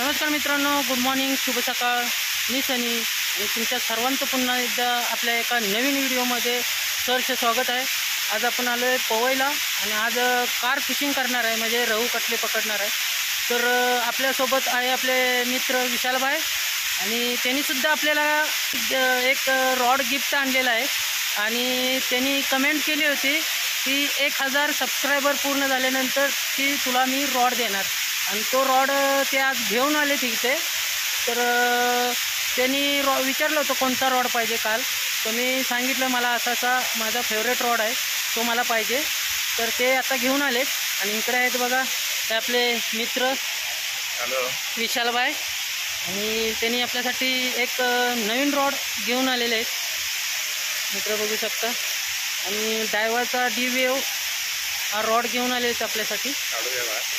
नमस्कार मित्रांनो, good morning, शुभ सकाळ. मी सनी आणि तुमच्या सर्वांचं पुन्हा एकदा आपल्या एका नवीन व्हिडिओमध्ये सहर्ष स्वागत आहे. आज आपण आलो आहे पवईला आणि आज कार फिशिंग करणार आहे, म्हणजे रहू कटले पकडणार आहे. तर आपल्यासोबत आहे आपले मित्र विशालभाई आणि त्यांनीसुद्धा आपल्याला एक रॉड गिफ्ट आणलेला आहे आणि त्यांनी कमेंट केली होती की 1000 सबस्क्रायबर पूर्ण झाल्यानंतर की तुला मी रॉड देणार आणि तो रॉड ते आज घेऊन आले तिथे. तर त्यांनी विचारलं होतं कोणता रॉड पाहिजे काल, तर मी सांगितलं मला असा माझा फेवरेट रॉड आहे, तो मला पाहिजे. तर ते आता घेऊन आलेत आणि इकडे आहेत बघा ते आपले मित्र विशालभाई आणि त्यांनी आपल्यासाठी एक नवीन रॉड घेऊन आलेले आहेत, मित्र बघू शकता. आणि डायवाचा डी-वेव हा रॉड घेऊन आले आहेत आपल्यासाठी.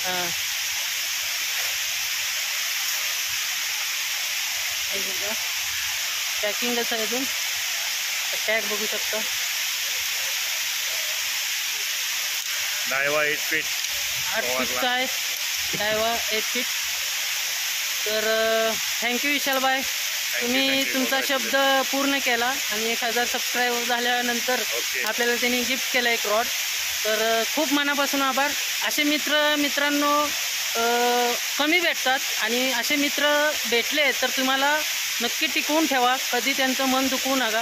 हां, पॅकिंगच आहे अजून, टॅग बघू शकता. डायवा 8 फीट 8 फीटचा आहे, डायवा 8 फीट. तर थँक्यू विशालभाई, तुम्ही तुमचा शब्द पूर्ण केला आणि 1000 सबस्क्राईबर झाल्यानंतर आपल्याला त्यांनी गिफ्ट केला एक रॉड. तर खूप मनापासून आभार. असे मित्रांनो कमी भेटतात आणि असे मित्र भेटले तर तुम्हाला नक्की टिकवून ठेवा, कधी त्यांचं मन दुखवू नका.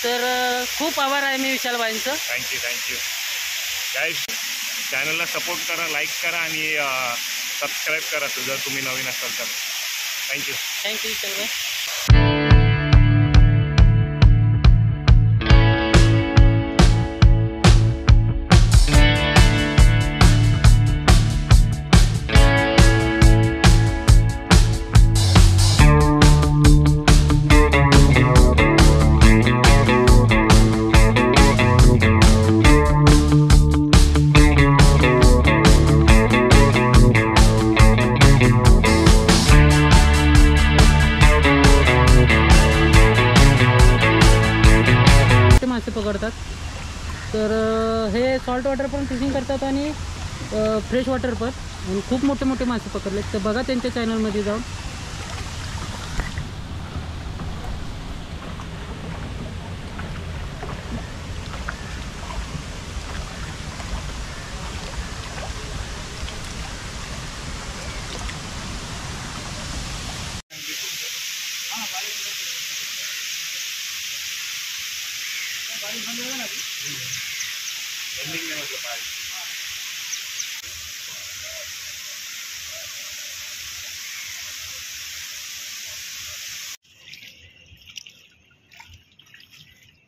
तर खूप आभार आहे मी विशालभाईंचं. Thank you guys. चॅनलला सपोर्ट करा, लाईक करा आणि सबस्क्राईब करा जर तुम्ही नवीन असाल तर. थँक्यू विशालभाई. मासे पकडतात. तर हे सॉल्ट वॉटर पण फिशिंग करतात आणि फ्रेश वॉटर पण, आणि खूप मोठे मासे पकडले. तर बघा त्यांच्या चॅनलमध्ये जाऊन.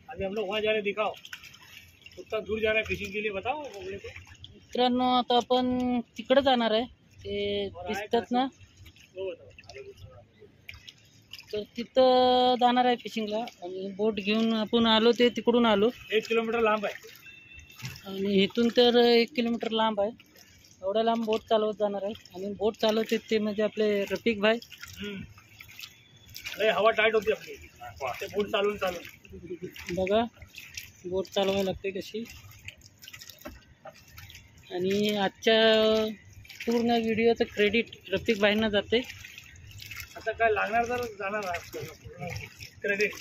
अभी हम लोग वहाँ जा रहे हैं, दिखाओ कितना दूर जा रहा है फिशिंग के लिए, बताओ मित्रांनो. आता आपण तिकडे जाणार आहे, ते दिसतात ना, तर तिथं जाणार आहे फिशिंगला. आणि बोट घेऊन आपण आलो, ते तिकडून आलो. 1 किलोमीटर लांब आहे आणि इथून तर 1 किलोमीटर लांब आहे. एवढ्या लांब बोट चालवत जाणार आहे. आणि बोट चालवते ते म्हणजे आपले रफिक भाई. हवा टाईट होती आपली, ते बोट चालून बघा बोट चालवायला लागते कशी. आणि आजच्या पूर्ण व्हिडिओचं क्रेडिट रफिक भाईंना जाते. आता काय लागणार तर जाणार क्रेडिट.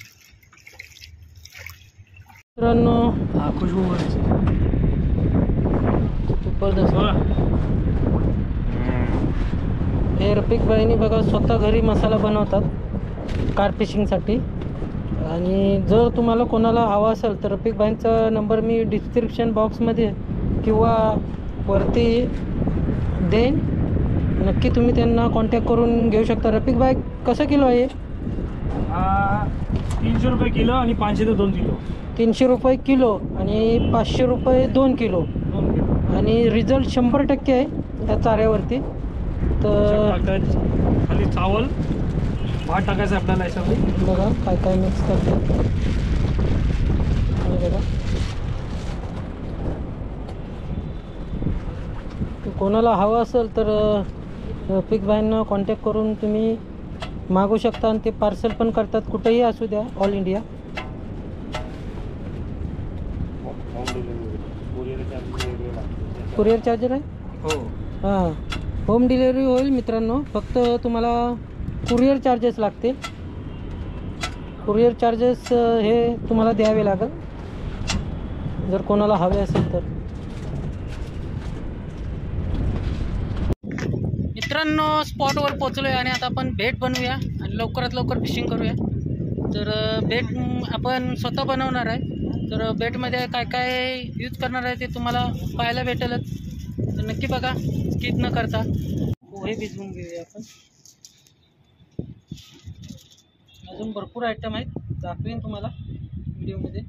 मित्रांनो खुशबू हे रफिक भाईनी बघा स्वतः घरी मसाला बनवतात कार फिशिंगसाठी. आणि जर तुम्हाला कोणाला हवा असेल तर रफिक भाईंचा नंबर मी डिस्क्रिप्शन बॉक्समध्ये किंवा वरती देईन. नक्की तुम्ही त्यांना कॉन्टॅक्ट करून घेऊ शकता. रफिक भाई कसं किलो आहे? 300 रुपये किलो आणि 500 ते 2 किलो. 300 रुपये किलो आणि 500 रुपये 2 किलो. 2 किलो आणि रिझल्ट 100% आहे त्या चाऱ्यावरती. तर खाली चावल भात टाकायचं आपल्याला याच्यामध्ये. बघा काय काय मिक्स करतात. बघा कोणाला हवं असेल तर रफिक भाईंना कॉन्टॅक्ट करून तुम्ही मागू शकता आणि ते पार्सल पण करतात कुठेही असू द्या, ऑल इंडिया. कुरिअर चार्जर आहे. हो. हां, होम डिलेवरी होईल मित्रांनो. फक्त तुम्हाला कुरिअर चार्जेस लागतील. कुरिअर चार्जेस हे तुम्हाला द्यावे लागेल जर कोणाला हवे असेल तर. मित्रांनो स्पॉटवर पोचलो आहे आणि आता आपण बेट बनवूया आणि लवकरात लवकर फिशिंग करूया. तर बेट आपण स्वतः बनवणार आहे. तर बेटमध्ये काय काय यूज करणार आहे ते तुम्हाला पाहायला भेटेलच. तर नक्की बघा, स्किप न करता. पोहे भिजवून घेऊया आपण. अजून भरपूर आयटम आहेत, दाखवेन तुम्हाला व्हिडिओमध्ये.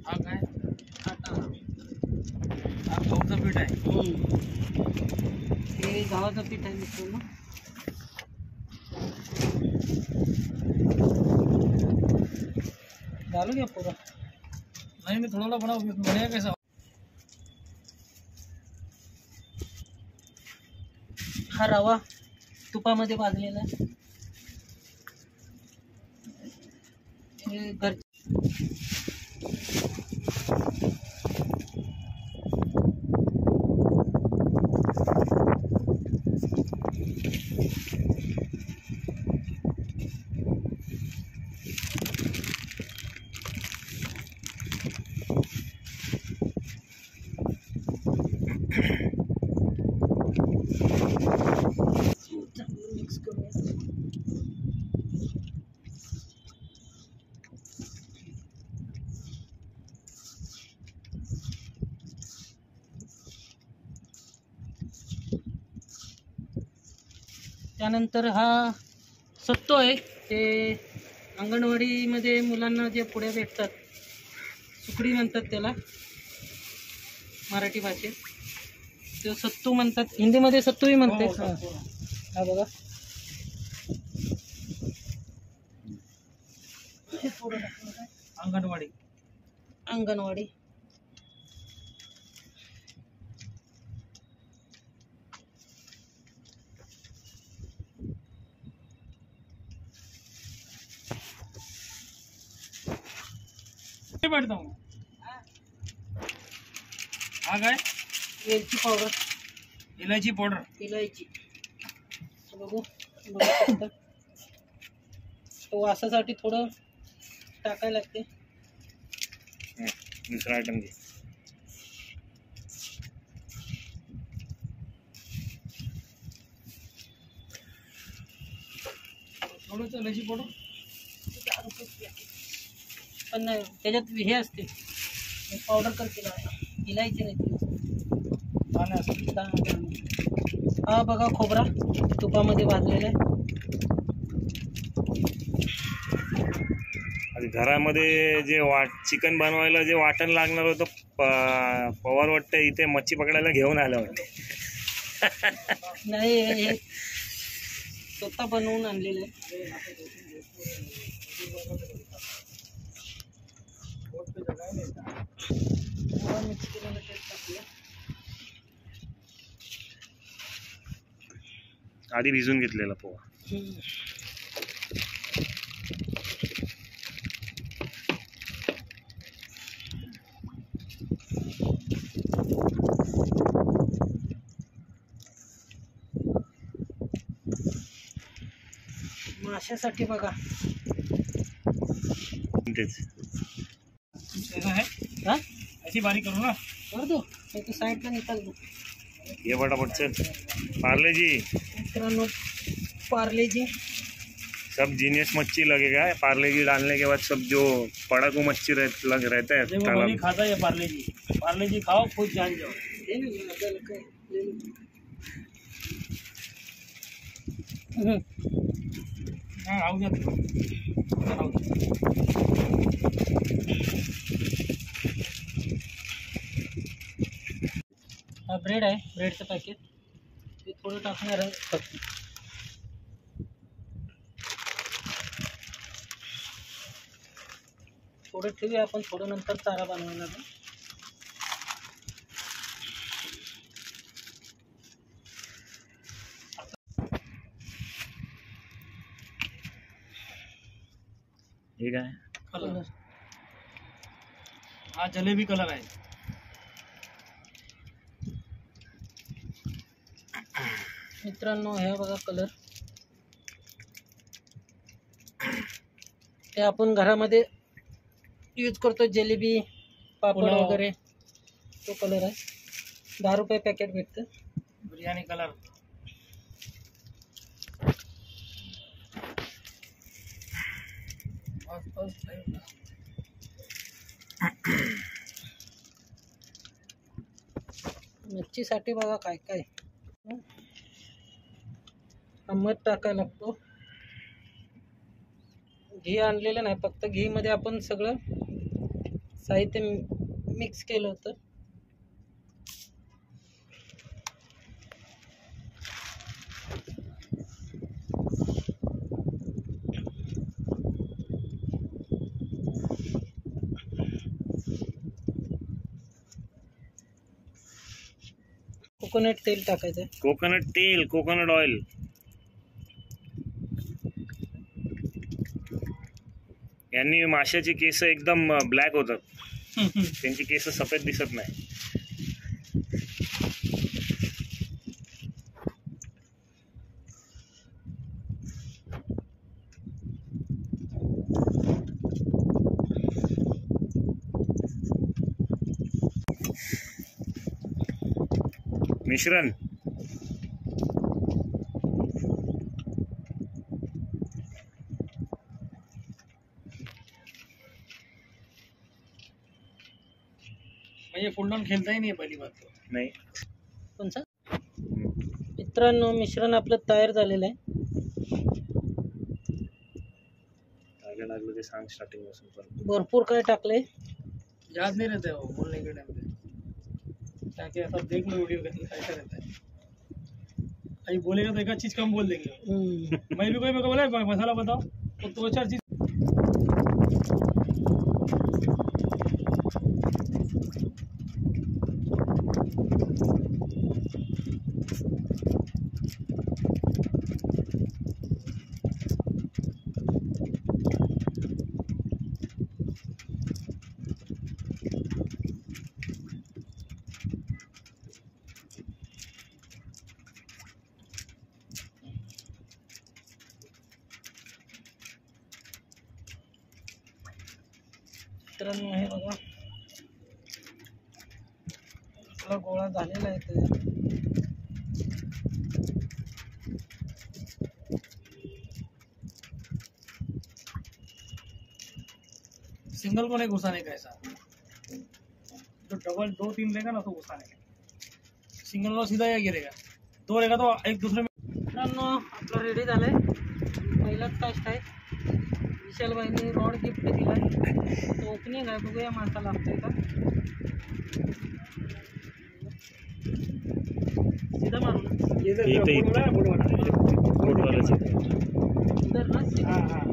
हा काय हा गव्हाचं पीठ आहे. हे गव्हाचं पीठ आहे मित्रांनो. घालू घ्या पुरा. नाही मी थोड़ा बनाया कैसा. हा रवा तुपामध्ये भाजलेला आहे. हे घर मिक्स करूया. त्यानंतर हा सत्तो आहे. ते अंगणवाडीमध्ये मुलांना जे पुढे भेटतात, सुकडी म्हणतात त्याला मराठी भाषेत. ते सत्तू म्हणतात, हिंदीमध्ये सत्तूही म्हणते. हा बघा, अंगणवाडी. अंगणवाडी. बैठता हूँ. हा काय वेलची पावडर, इलायची पावडर. इलायची. बघू शकता. तो वासासाठी थोडं टाकायला लागते. दुसरा आयटम घे. थोडं इलायची पावडर. पण नाही, त्याच्यात हे असते पावडर करते इलायची नाही. हा बघा खोबरा तुपामध्ये भाजलेला आहे. आणि घरामध्ये जे चिकन बनवायला जे वाटण लागणार होतं, पवार वाटतं इथे मच्छी पकडायला घेऊन आलं वाटतं. नाही, हे स्वतः बनवून आणलेलं आहे. मिक्स केलेलं तेल टाकूया. आधी भिजून घेतलेला पोहा. माशासाठी बघा तेच ऐसा है हा ऐसी बारी करो ना. कर दो एक साईडला निकाल दो. ये फटाफट चल. पार्ले जी मित्रांनो पार्ले जी सब जीनियस मच्छी लगेगा. पार्ले जी डालने के बाद सब जो पड़ाकू मच्छी रहता है देखो तालाब नहीं खाता ये पार्ले जी खाओ खुद जान जाओ. हाँ राहू द्या राहू द्या. हा ब्रेड आहे ब्रेडचं पॅकेट ते थोडं टाकणार आहे फक्त. थोडं ठेवूया आपण थोडं नंतर चारा बनवणार आहे. हे काय कलर हा जलेबी कलर आहे. मित्रांनो हे बघा कलर ते आपण घरामध्ये यूज करतो जिलेबी पापड पुलाव. वगैरे तो कलर आहे. 10 रुपये पॅकेट भेटतं. बिर्याणी कलर. मच्छीसाठी बघा काय काय आंबट टाकायला लागतो. घी आणलेलं नाही फक्त घी मध्ये आपण सगळं साहित्य मिक्स केलं होतं. कोकोनट तेल टाकायचं. कोकोनट तेल कोकोनट ऑइल. यांनी माशाची केस एकदम ब्लॅक होतात. त्यांची केस सफेद दिसत नाही. मिश्रण म्हणजे फुल डाउन खेलता ही नहीं है पहली बात तो. नाही. कोणचं मित्रांनो मिश्रण आपलं तयार झालेलं आहे. काय लागलं ते सांग स्टार्टिंग पासून परत. भरपूर काय टाकलंय. याद नहीं रहता है वो बोलने के टाइम पे. ताकि ऐसा देख लो वीडियो कैसे कैसा रहता है. कहीं बोलेगा तो एक आध चीज कम बोल देंगे. मैं भी कोई मेरे को बोला मसाला बताओ तो 2-4 चीज. मित्रांनो हे बघा आपला गोळा झालेला आहे तयार. सिंगल को नहीं घुसाने का ऐसा. जो डबल 2-3 रहेगा ना तो घुसाने का. सिंगल वाला सीधा या गिरेगा. 2 रहेगा तो एक दूसरे में. मित्रांनो आपलं रेडी झालंय. पहिलाच कास्ट आहे. विशालबाईंनी रॉड गिफ्ट दिलाय. तो ओपनिंग आहे बघूया मासा लागतोय का. सीधा मारून इथे बोटवाल्याचे उधर ना सीधा. हाँ हाँ.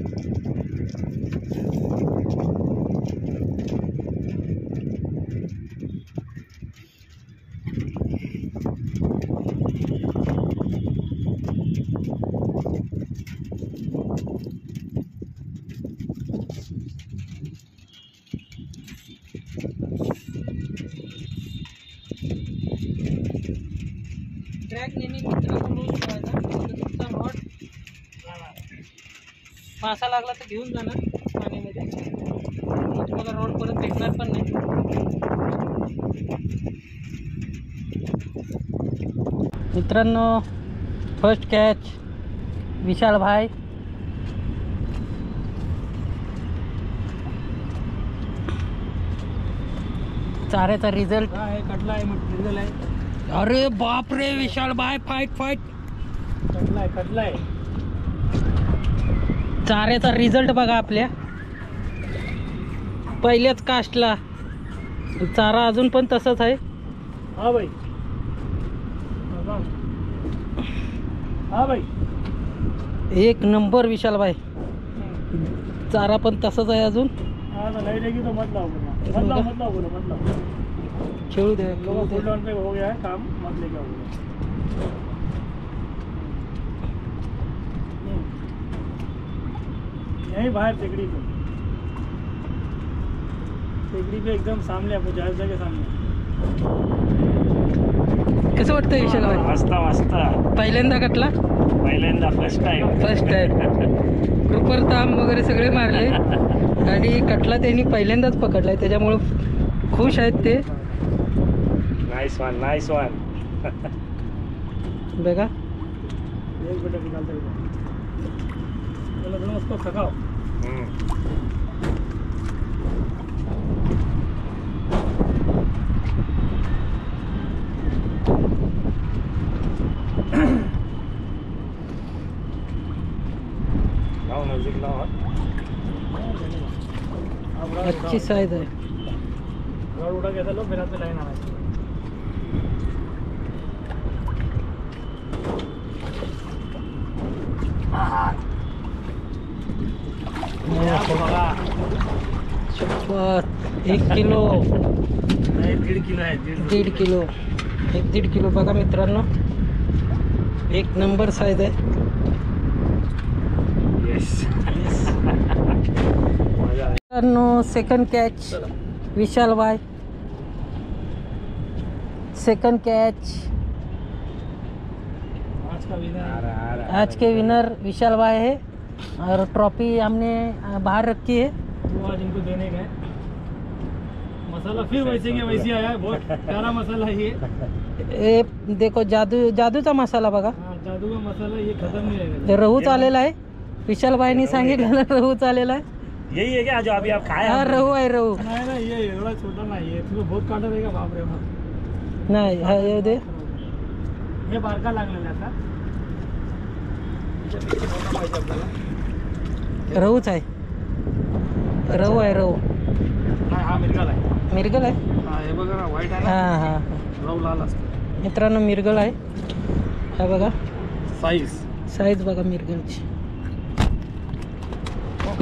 मासा लागला तर घेऊन जाणार पाण्यामध्ये, तुम्हाला रोड परत भेटणार पण नाही. मित्रांनो फर्स्ट कॅच विशाल भाई. चाऱ्याचा रिझल्ट आहे, कटला आहे, मटेरियल आहे. अरे बाप रे विशाल भाई, फाईट. कटला आहे. चाऱ्याचा रिझल्ट बघा आपल्या पहिल्याच कास्टला. चारा अजून पण तसंच आहे. हा भाई, हा भाई, एक नंबर विशाल भाई. चारा पण तसंच आहे अजून. हाँ तो नहीं रहेगी तो मत लाओ बोलो. खेळू दे लोगों फुल डाउन पे हो गया है काम, मत लेके आओ बोलो. यहीं बाहर टेकड़ी पे एकदम सामने, आपको जहाज के सामने. कसं वाटतं विशाल भाई? मस्त पहिल्यांदा कटला? पहिल्यांदा फर्स्ट टाइम. कृपरताम वगैरे सगळे मारले आणि कटला त्यांनी पहिल्यांदाच पकडलाय, त्याच्यामुळं खुश आहेत ते. Nice one. बघा एक बेटा निकालते हुए उसको थकाओ. नजदीक लाओ. अच्छी साइज आहे. रोड उड़ा गया था, लो फिर हाथ में लाइन आना चाहिए. शपथ, 1 किलो, 1.5 किलो है. 1.5 किलो, 1.5 किलो बघा मित्रांनो, एक नंबर साईज आहे. मित्रांनो सेकंड कॅच विशाल भाई. सेकंड कैच आज के विनर विशाल भाई है और ट्रॉफी हमने बाहर रखी है। वो आज इनको देने गए। मसाला फिर वैसे के वैसे आया है, बहुत प्यारा मसाला है ये देखो जादूचा मसाला बघा। हाँ, जादू का मसाला ये खत्म नहीं रहेगा। रहूच आलेला आहे, विशाल भाईनी सांगितलेलं रहूच आलेला आहे। यही है क्या जो अभी आप खाए? हाँ रहू आहे रहू। नहीं ना, ये थोड़ा छोटा ना, ये तुझे बहुत काटा रहेगा बाप रे बाप। नाही हा ये दे, हे बारका लागलेला आता। रहूच आहे, रहू आहे रहू। नाही हा मिरगल आहे। मिरगल आहे, हा हे बघा ना, व्हाईट आहे ना, हां हां रव लाल असतो। मित्रांनो मिरगल आहे, हा बघा साईज बघा मिरगलची।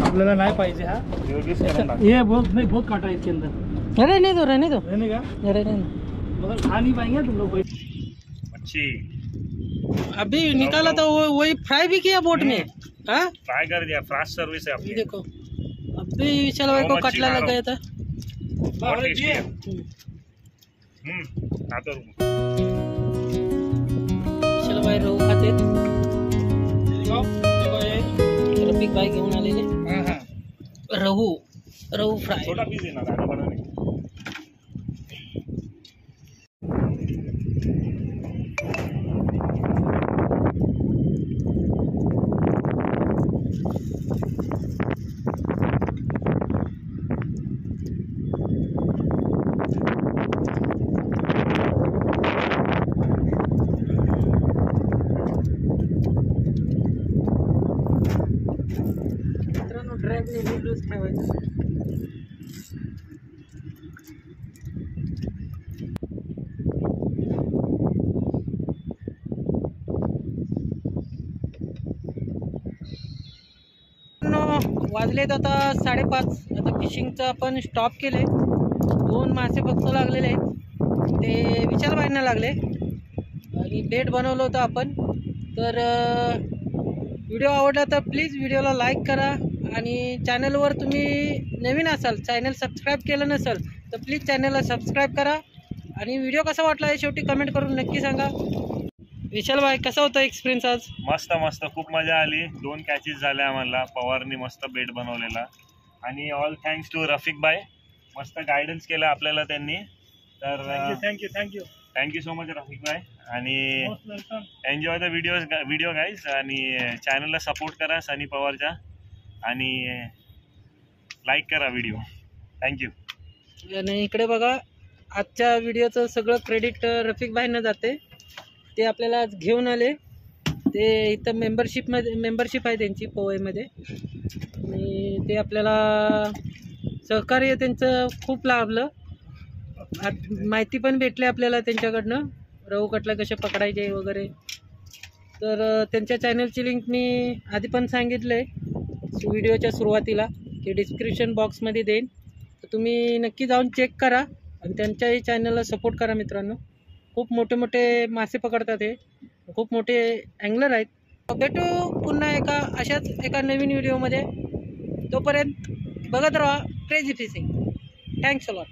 आपल्याला नाही पाहिजे हा, ये बहुत काटा है इसके अंदर। रहने दो रहने का रहने दो। मगर खा नहीं पाएंगे तुम लोग। मच्छी अभी निकाला था वो, वही फ्राई भी किया बोट में। हाँ फ्राई कर दिया, फ्रास्ट सर्विस है ये अपनी। देखो अभी विशाल भाई को मच्छी कटला खा लग रहा गया था। बहुत टेस्टी है। खाता हूँ। विशाल भाई रहू खाते, रफिक भाई घेऊन आलेले रहू फ्राय। छोटा पीस देना दादा बनाने। मित्रांनो ड्रॅग नेहमी ठेवायचं। वाजलेत आता 5:30। आता फिशिंगचं आपण स्टॉप केले। 2 मासे फक्त लागलेले आहेत, ते विशाल भाईंना लागले आणि बेट बनवलं होतं आपण। तर व्हिडिओ आवडला तर प्लीज व्हिडिओला लाईक करा आणि चॅनलवर तुम्ही नवीन असाल, चॅनल सबस्क्राईब केलं नसेल तर प्लीज चॅनलला सबस्क्राईब करा आणि व्हिडिओ कसा वाटला हे शेवटी कमेंट करून नक्की सांगा। विशाल भाई कसा होता एक्सपिरियन्स आज? मस्त मस्त, खूप मजा आली. 2 कॅचेस झाल्या आम्हाला. पवारनी मस्त बेट बनवलेला. आणि ऑल थँक्स टू रफिक भाई, मस्त गायडन्स केलं आपल्याला त्यांनी. तर thank you thank you so much Rafiq भाई. आणि most welcome. Enjoy the video guys. आणि चॅनलला सपोर्ट करा सनी पवारच्या, आणि लाईक करा व्हिडिओ. थँक्यू. आणि इकडे बघा, आजच्या व्हिडिओचं सगळं क्रेडिट रफिक भाईंना जाते. ते आपल्याला आज घेऊन आले. ते इथं मेंबरशिप आहे त्यांची पवईमध्ये, आणि ते आपल्याला सहकार्य त्यांचं खूप लाभलं. माहिती पण भेटली आपल्याला त्यांच्याकडनं, रहू कटला कसे पकडायचे वगैरे. तर त्यांच्या चॅनलची लिंक मी आधी पण सांगितलं आहे व्हिडिओच्या सुरुवातीला, की डिस्क्रिप्शन बॉक्समध्ये देईन. तर तुम्ही नक्की जाऊन चेक करा आणि त्यांच्याही चॅनलला सपोर्ट करा मित्रांनो. खूप मोठे मोठे मासे पकडतात हे, खूप मोठे अँगलर आहेत. भेटू पुन्हा अशाच एका नवीन व्हिडिओमध्ये. तोपर्यंत बघत राहा crazy fishing. Thanks a lot.